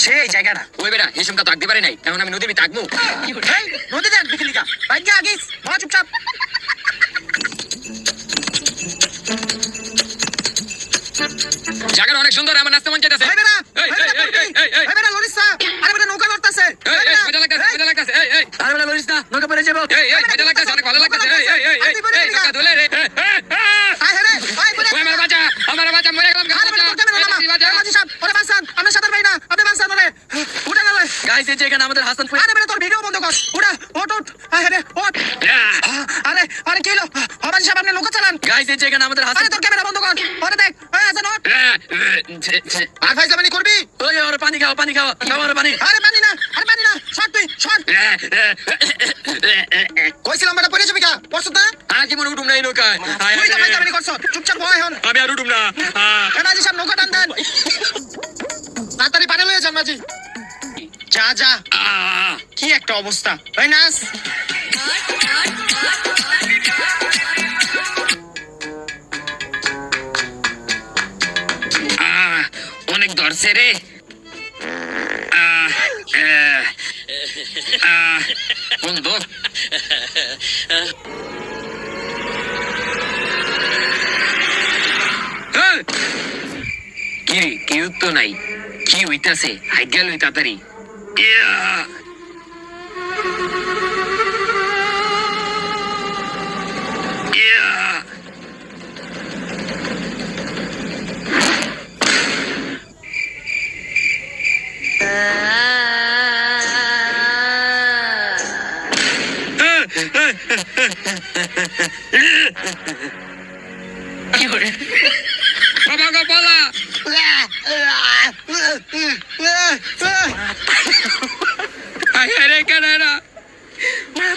সেই জায়গাটা ওই বেটা হিসুমকা তো আগতে পারি নাই, এখন আমি নদী তাকমু। নদীতে বিকেলিকা বাইক আগিস মা চুপচাপ। জায়গাটা অনেক সুন্দর, আমার নাচতে মন চাইতেছে। এই বেটা এই এই এই এই এই এই বেটা লরিসা, আরে বেটা নৌকা লড়তাছে। এই এই মজা লাগতাছে, মজা লাগতাছে। এই এই আরে বেটা লরিস না, নৌকা পড়ে যাবো। এই এই মজা লাগতাছে, অনেক ভালো লাগতাছে। এই এই এই এই নৌকা ধরে রে। আয় রে ভাই বলে ওই আমার বাচ্চা মরে গেলাম। আরে বেটা তোর ক্যামেরা মামা মাঝি সাহেব ওরে বাঁচান, আমরা সাঁতার পাই না, আপনি বাঁচান ওরে। উঠে গেল গাইস, এই যে এখানে আমাদের হাসানপুর। আরে বেটা তোর ভিডিও বন্ধ কর, উঠা ওঠ ওঠ। আয় রে ওঠ। আরে আরে কি হলো মাঝি সাহেব, আপনি নৌকা চালান। গাইস, এই যে এখানে আমাদের হাসান। আরে তোর ক্যামেরা বন্ধ কর, ওরে দেখ। ওই হাসান ওঠ। আর ভাই জামানি করবি? ওই ওরে পানি খাও, পানি খাও, খাও ওরে পানি। আরে পানি না, আরে পানি না, শট তুই শট। কইছিলাম বেটা পড়ে যাবি কা, পড়ছ না? আর কি মনে উঠুম না এই নৌকা। তুই তো ভাই জামানি করছ, চুপচাপ বয় হন। আমি আর উঠুম না। মাঝি সাহেব নৌকা টান দেন, তাড়াতাড়ি পানি লয়ে যান মাঝি। যা যা, কি একটা অবস্থা। ওই নাস অনেক ধরছে রে। বন্ধু কি কেউ তো নাই, কি হইতাছে? হাই গেল তাড়াতাড়ি। বাবা গো পালা।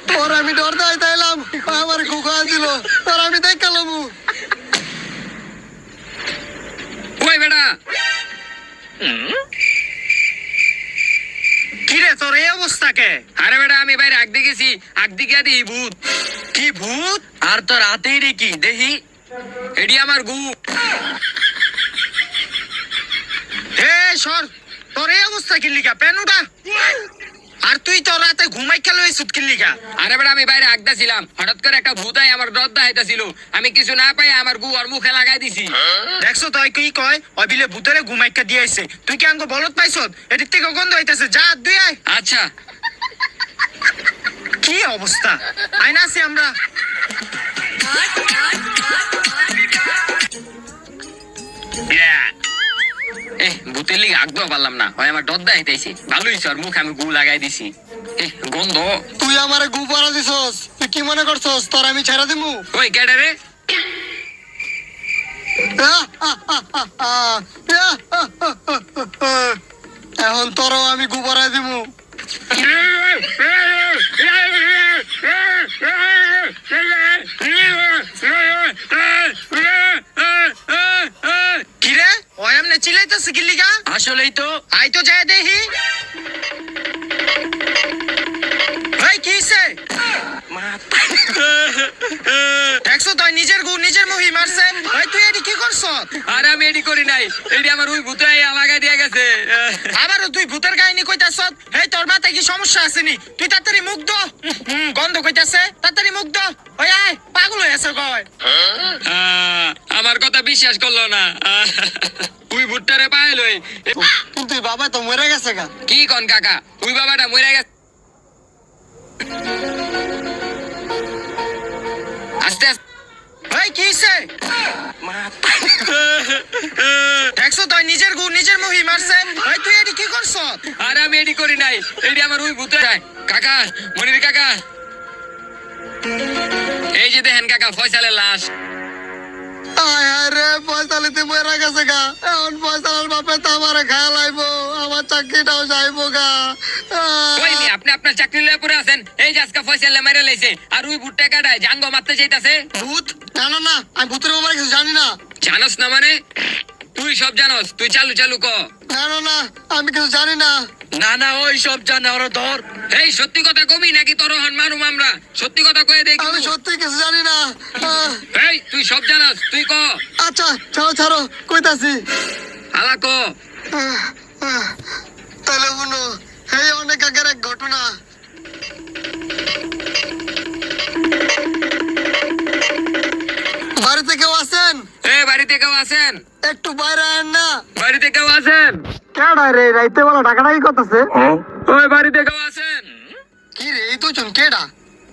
তোর আমি ডর দাই তাইলাম, আমার কুকা দিল, তোর আমি দেখালাম। ওই বেটা কি রে তোর এই অবস্থা কে? আরে বেটা আমি বাইরে আগ দেখেছি, আগ দিকে আদি ভূত। কি ভূত? আর তোর হাতেই রে কি দেখি? এডি আমার গু। সর, তোর এই অবস্থা কি লিগা? পেনুটা আর তুই তোর রাতে ঘুমাই খেলো এই সুত কি লিগা? আরে বেটা আমি বাইরে আগদা ছিলাম, হঠাৎ করে একটা ভূত আই আমার দরদা হাইতাছিল। আমি কিছু না পাই আমার গু আর মুখে লাগাই দিছি। দেখছো তুই কি কয়? ওই বিলে ভূতরে ঘুমাইকা দিয়েছে, তুই কি আঙ্গ বলত পাইছ? এদিক থেকে গন্ধ হইতাছে, যা দুই আয়। আচ্ছা কি অবস্থা, আইনা আছি আমরা। ভূতের লিগে আগদো পারলাম না, হয় আমার দরদা হাইতাইছে। ভালোই সর মুখে আমি গু লাগাই দিছি। গন্ধ। তুই আমারে গু পরা দিছস, তুই কি মনে করছস তোর আমি ছেড়ে দিমু? ওই কেডা রে? এখন তোরও আমি গু পরাই দিমু। কিরে ওই আমনে চিল্লাইতেছে কি লিগা? আসলেই তো। আই তো যায় দেখি। ভাই কি হইছে? দেখছো তুই নিজের গু নিজের মুহি মারছে। ভাই তুই এডি কি করছ? আরে আমি এডি করি নাই, এডি আমার ওই ভূত লাগাই দিয়ে গেছে। আবারও তুই ভূতের কাহিনী কইতাছ? এই তোর মাথায় কি সমস্যা আছে নি? তুই তাড়াতাড়ি মুখ দো। গন্ধ কইতাছে, তাড়াতাড়ি মুখ দো। ওই আয়, পাগল হয়েছে কয়। আমার কথা বিশ্বাস করলো না। তুই ভুট্টারে পাইল। কিন্তু বাবা তো মরে গেছে গা। কি কন কাকা, তুই বাবাটা মরে গেছে। আস্তে আস্তে। ভাই কি হইছে? দেখছো তুই নিজের গু নিজের মুহি মারছে। ভাই তুই এডি কি করছ? আরে আমি এডি করি নাই, এডি আমার ওই ভূত। কাকা, মনির কাকা, এই যে দেখেন কাকা ফয়সালের লাশ। আয় রে ফয়সালিতে মরে গেছে গা। এখন ফয়সালের বাপে তো আমারে খায়া লাইবো, আমার চাকরিটাও যাইবো গা। ওই মি আপনি আপনার চাকরি লয়ে পড়ে আছেন, এই যে আজকে ফয়সালে মেরে লাইছে আর ওই ভুট্টা কাটায় জাঙ্গ মারতে চাইতাছে। ভূত? না না না, আমি ভূতের ব্যাপারে কিছু জানি না। জানোস না মানে? তুই সব জানোস, তুই চালু চালু ক। না না না, আমি কিছু জানি না। না না ওই সব জানে, ওরা ধর। এই সত্যি কথা কবি নাকি তোর হন মারুম আমরা? সত্যি কথা কয়ে দেখ। আমি সত্যি কিছু জানি না। এই তুই সব জানাস, তুই ক। আচ্ছা ছাড়ো ছাড়ো, কইতাছি। হালা ক। তাহলে শুনো, এই অনেক আগের এক ঘটনা। বাড়িতে কেউ আছেন? বাড়িতে কেউ আছেন? একটু বাইরে আয়েন না। বাড়িতে কেউ আছেন? কেডা রে রাইতে বেলা ডাকাডাকি করতেছে? ওই বাড়িতে কেউ আছেন? কি রে এই দুজন কেডা?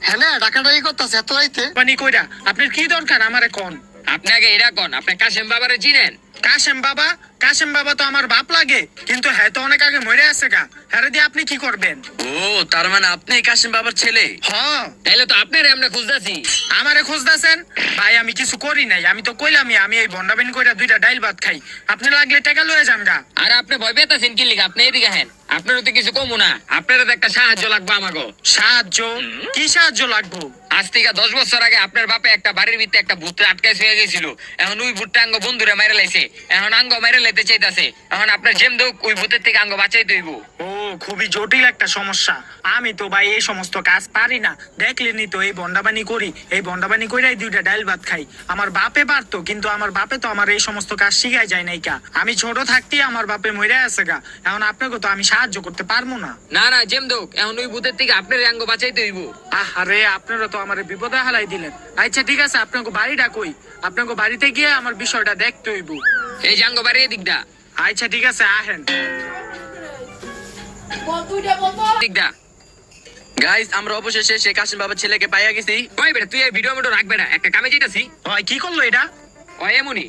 হ্যাঁ না ডাকাডাকি করতেছে এত রাইতে? বানি কইরা আপনার কি দরকার আমারে কোন? আপনি আগে এরা কোন? আপনি কাশেম বাবারে চিনেন? কাশেম বাবা? কাশেম বাবা তো আমার বাপ লাগে, কিন্তু হ্যাঁ তো অনেক আগে মরে আছে গা। হ্যাঁ দিয়ে আপনি কি করবেন? ও তার মানে আপনি কাশিম বাবার ছেলে? হ্যাঁ। তাইলে তো আপনারে আমরা খুঁজতাছি। আমারে খুঁজতেছেন? ভাই আমি কিছু করি নাই, আমি তো কইলামই আমি এই বন্ডাবিন কইরা 2টা ডাইল ভাত খাই। আপনি লাগলে টাকা লয়ে যান গা। আর আপনি ভয় পেতাছেন কি লিগা? আপনি এদিকে হেন, আপনারও তো কিছু কমু না। আপনারও তো একটা সাহায্য লাগবে আমাকে। সাহায্য? কি সাহায্য লাগবো? আজ থেকে 10 বছর আগে আপনার বাপে একটা বাড়ির ভিতরে একটা ভূত আটকাই হয়ে গেছিল। এখন ওই ভূতটা আঙ্গ বন্ধুরে মাইরে লাইছে, এখন আঙ্গ মাইরে লাইতে চাইতাছে। এখন আপনার যেম দেখ ওই ভূতের থেকে আঙ্গ বাঁচাইতে হইব। ও খুবই জটিল একটা সমস্যা। আমি তো ভাই এই সমস্ত কাজ পারি না, দেখলেনি তো এই বন্ডাবানি করি। এই বন্ডাবানি কইরাই 2টা ডাইল ভাত খাই। আমার বাপে পারতো, কিন্তু আমার বাপে তো আমার এই সমস্ত কাজ শিখাই যায় নাই কা। আমি ছোট থাকতেই আমার বাপে মরে আছে গা। এখন আপনাকে তো আমি সাহায্য করতে পারবো না। না না যেম দেখ, এখন ওই ভূতের থেকে আপনার আঙ্গ বাঁচাইতে হইব। আরে আপনারা তো আমার বিপদে হালাই দিলেন। আচ্ছা ঠিক আছে, আপনাকে বাড়িটা কই? আপনাকে বাড়িতে গিয়ে আমার বিষয়টা দেখতে হইব। এই যে আঙ্গ বাড়ি এদিকটা। আচ্ছা ঠিক আছে আহেন। এদিকটা। গাইস আমরা অবশেষে সেই কাশিম বাবার ছেলেকে পাইয়া গেছি। ওই বেটা তুই এই ভিডিও মিডিও রাখবে না, একটা কামে যাইতাছি। হয় কি করলো এটা? ওই এমনই।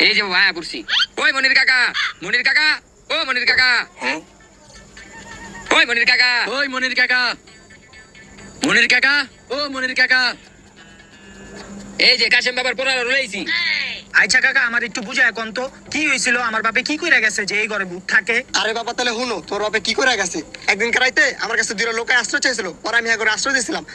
এই যে ভায়া করছি। ওই মনির কাকা, মনির কাকা, ও মনির কাকা, ওই মনির কাকা। ওই মনির কাকা, মনির কাকা, ও মনির কাকা। এই যে কাশেম বাবার পোড়ালো রয়েছি। আচ্ছা কাকা আমার একটু বুঝায় কোন তো কি হয়েছিল? আমার বাপে কি কইরা গেছে যে এই ঘরে ভূত থাকে? আরে বাবা তাহলে শুনো, তোর বাপে কি করে গেছে। একদিন রাইতে আমার কাছে 2 লোকে আশ্রয় চাইছিল, পরে আমি এক আশ্রয় দিয়েছিলাম।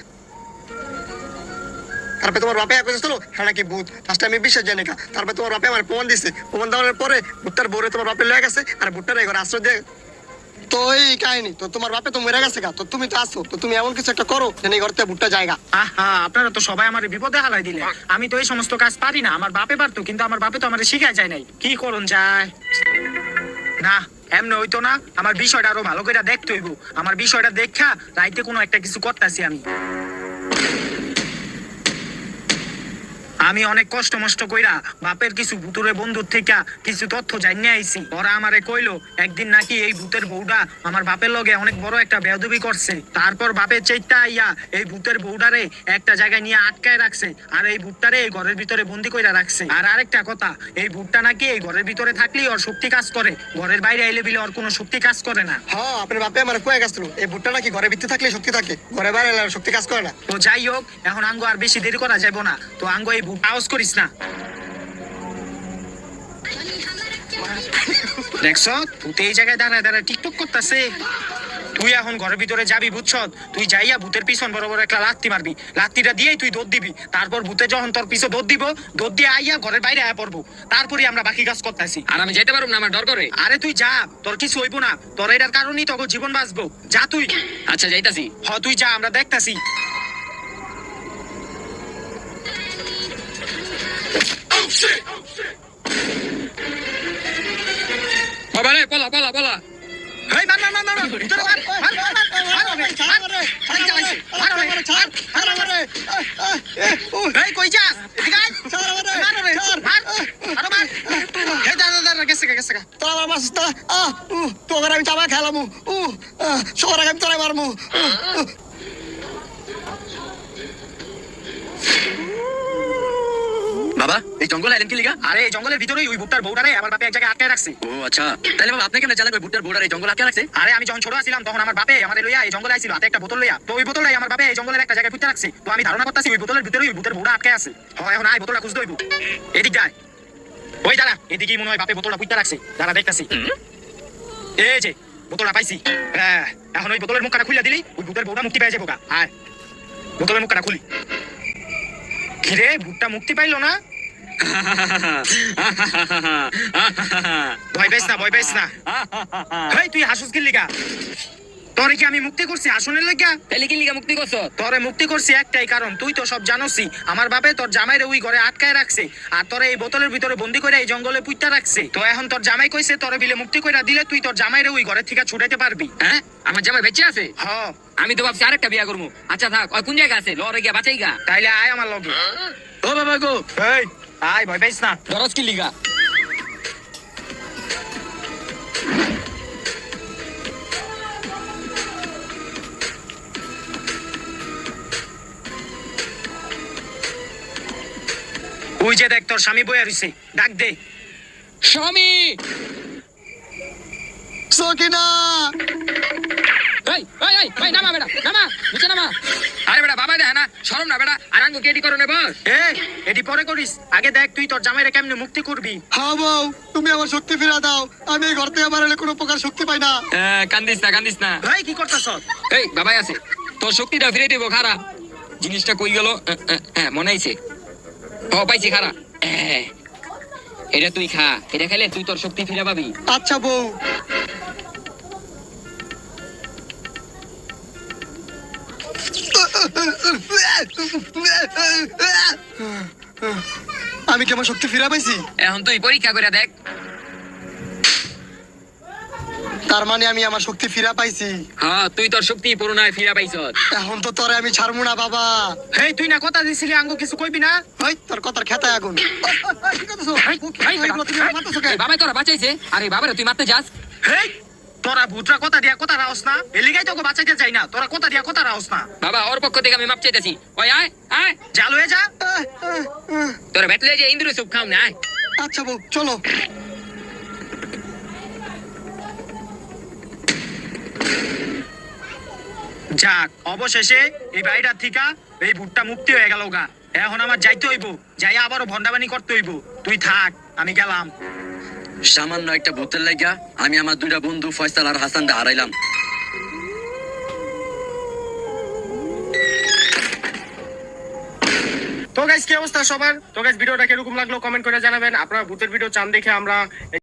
তারপরে তোমার বাপে এক করেছিল হ্যাঁ নাকি ভূত। ফার্স্টে আমি বিশ্বাস জানি না, তারপরে তোমার বাপে আমার প্রমাণ দিছে। প্রমাণ দেওয়ার পরে ভূতটার বউরে তোমার বাপে লয়ে গেছে, আর ভূতটার এই ঘরে আশ্রয় দিয়ে। তো এই কাহিনী তো, তোমার বাপে তো মরে গেছে গা, তো তুমি তো আসো, তো তুমি এমন কিছু একটা করো যেন এই ঘরতে ভূতটা জায়গা। আহা আপনারা তো সবাই আমার বিপদে হালাই দিলেন। আমি তো এই সমস্ত কাজ পারি না। আমার বাপে পারতো, কিন্তু আমার বাপে তো আমার শিখায় যায় নাই। কি করুন যায় না, এমনি হইতো না। আমার বিষয়টা আরো ভালো করে দেখতে হইব। আমার বিষয়টা দেখা রাইতে কোনো একটা কিছু করতেছি আমি অনেক কষ্ট মষ্ট কইরা বাপের কিছু ভূতুরে বন্ধুর থেকে কিছু তথ্য জানিয়ে আইছি। ওরা আমারে কইলো একদিন নাকি এই ভূতের বউটা আমার বাপের লগে অনেক বড় একটা বেয়াদবি করছে। তারপর বাপের চেইতা আইয়া এই ভূতের বউটারে একটা জায়গায় নিয়ে আটকায় রাখছে, আর এই ভূতটারে এই ঘরের ভিতরে বন্দি কইরা রাখছে। আর আরেকটা কথা, এই ভূতটা নাকি এই ঘরের ভিতরে থাকলেই ওর শক্তি কাজ করে, ঘরের বাইরে আইলে বিলে ওর কোনো শক্তি কাজ করে না। হ্যাঁ আপনার বাপে আমার কয়ে গেছিল এই ভূতটা নাকি ঘরের ভিতরে থাকলে শক্তি থাকে, ঘরে বাইরে এলে আর শক্তি কাজ করে না। তো যাই হোক, এখন আঙ্গো আর বেশি দেরি করা যাবে না। তো আঙ্গো এই ভূত আওয়াজ করিস না। দেখছ ভূত এই জায়গায় দাঁড়ায় দাঁড়ায় টিকটক করতেছে। তুই এখন ঘরের ভিতরে যাবি বুঝছ? তুই যাইয়া ভূতের পিছন বরাবর একটা লাত্তি মারবি। লাত্তিটা দিয়েই তুই দৌড় দিবি। তারপর ভূতে যখন তোর পিছনে দৌড় দিব, দৌড় দিয়ে আইয়া ঘরের বাইরে আয়া পড়বো। তারপরে আমরা বাকি কাজ করতেছি। আর আমি যেতে পারবো না, আমার ডর করে। আরে তুই যা, তোর কিছু হইব না। তোর এটার কারণেই তোকে জীবন বাঁচবো। যা তুই। আচ্ছা যাইতাছি। তুই যা, আমরা দেখতাছি। বাবা রে পলা পলা পলা। এই মার মার মার মার ভিতরে মার মার মার এই কই যাস? এদিকে আয়। মার রে মার আরো মার। এই দাঁড়া গেছে গেছে। তোরা আমার মাছ তোর আমি চাবা খেলামু সবার আগে আমি তোরাই মারমু। বাবা এই জঙ্গল আইলেন কি লিগা? আরে এই জঙ্গলের ভিতরেই ওই ভুট্টার বউটারে আমার বাপে এক জায়গায় আটকে রাখছে। ও আচ্ছা, তাহলে বাবা আপনি কেন জানেন ওই ভুট্টার বোর্ডার এই জঙ্গল আটকে রাখছে? আরে আমি যখন ছোট ছিলাম তখন আমার বাপে আমাদের লইয়া এই জঙ্গলে আইছিল, হাতে একটা বোতল লইয়া। তো ওই বোতলটাই আমার বাপে এই জঙ্গলের একটা জায়গায় পুঁতে রাখছে। তো আমি ধারণা করতেছি ওই বোতলের ভিতরেই ওই ভূতের বউটা আটকে আছে। এখন আয় বোতলটা খুঁজতে হইব। এদিক যায় ওই দাঁড়া, এদিকেই মনে হয় বাপে বোতলটা পুঁতে রাখছে। দাঁড়া দেখতাছি। এই যে বোতলটা পাইছি। হ্যাঁ এখন ওই বোতলের মুখটা খুলে দিলি ওই ভূতের বউটা মুক্তি পেয়ে যাবো। আয় বোতলের মুখটা খুলি। কিরে ভূতটা মুক্তি পাইলো না? ভয় পাইস না, ভয় পাইস না। হেই তুই হাসুস কি লিগা? তোরে কি আমি মুক্তি করছি আসনের লাগিয়া? তাহলে কি লিগা মুক্তি করছো? তোরে মুক্তি করছি একটাই কারণ, তুই তো সব জানোসই আমার বাপে তোর জামাইরে ওই ঘরে আটকায় রাখছে আর তোরে এই বোতলের ভিতরে বন্দি করে এই জঙ্গলে পুইতা রাখছে। তো এখন তোর জামাই কইছে তোরে বিলে মুক্তি কইরা দিলে তুই তোর জামাইরে ওই ঘরে থেকে ছুটাইতে পারবি। হ্যাঁ, আমার জামাই বেঁচে আছে? হ, আমি তো ভাবছি আরেকটা বিয়া করবো। আচ্ছা থাক, ওই কোন জায়গা আছে? লরে গিয়া বাঁচাই গা। তাইলে আয় আমার লগে। ও বাবা গো, এই আয়, ভয় পাইস না। দরজ কি লিগা? ওই যে দেখ তোর স্বামী বইয়া রইছে, ডাক দে। স্বামী! সকিনা এই এই এই এই নামা বেটা, নামা, নিচে নামা। আরে বেটা, বাবা দেখে না, শরম না বেটা? আর আঙ্গু কেডি করো নে বস? এটি পরে করিস, আগে দেখ তুই তোর জামাইরে কেমনে মুক্তি করবি। হ্যাঁ বউ, তুমি আমার শক্তি ফিরা দাও। আমি এই ঘর থেকে আমার হলে কোনো প্রকার শক্তি পাই না। কান্দিস না, কান্দিস না। এই কি করতেছ? এই বাবাই আছে, তোর শক্তিটা ফিরে দিব। খারা জিনিসটা কই গেল? হ্যাঁ, মনে আইছে। ও পাইছি, খারা। এটা তুই খা, এটা খাইলে তুই তোর শক্তি ফিরে পাবি। আচ্ছা বউ। আমি কি আমার শক্তি ফিরা পাইছি? এখন তুই পরীক্ষা করে দেখ। তার মানে আমি আমার শক্তি ফিরা পাইছি। হ্যাঁ, তুই তোর শক্তি পুরোনায় ফিরে পাইছ। এখন তো তোরে আমি ছাড়বো না বাবা। এই তুই না কথা দিছিলি আঙ্গো কিছু কইবি না? ওই তোর কথার খেতায় আগুন। কি করতেছো? এগুলো তুমি আমার মারতেছো কেন? বাবাই তোরা বাঁচাইছে, আরে বাবারে তুই মারতে যাস? এই তোরা ভুটরা কথা দিয়া কথা রাওস না, এলিগাই তোকে বাঁচাইতে চাই না, তোরা কথা দিয়া কথা রাওস না। বাবা, ওর পক্ষ থেকে আমি মাপ চাইতেছি। ওই আয় আয়, চালু হয়ে যা। তোরা বেতলে যে ইন্দ্র সুখ খাও না, আয়। আচ্ছা বউ, চলো। যাক, অবশেষে এই বাড়িটার থিকা এই ভুট্টা মুক্তি হয়ে গেল গা। এখন আমার যাইতে হইব, যাই আবারও ভন্ডাবানি করতে হইব। তুই থাক, আমি গেলাম। সামান্য একটা ভূতের লাগিয়া আমি আমার দুইটা বন্ধু ফয়সাল আর হাসানটা হারাইলাম। তো গাইস, কি অবস্থা সবার? তো গাইস, ভিডিওটা কিরকম লাগলো কমেন্ট করে জানাবেন। আপনারা ভূতের ভিডিও চান দেখে আমরা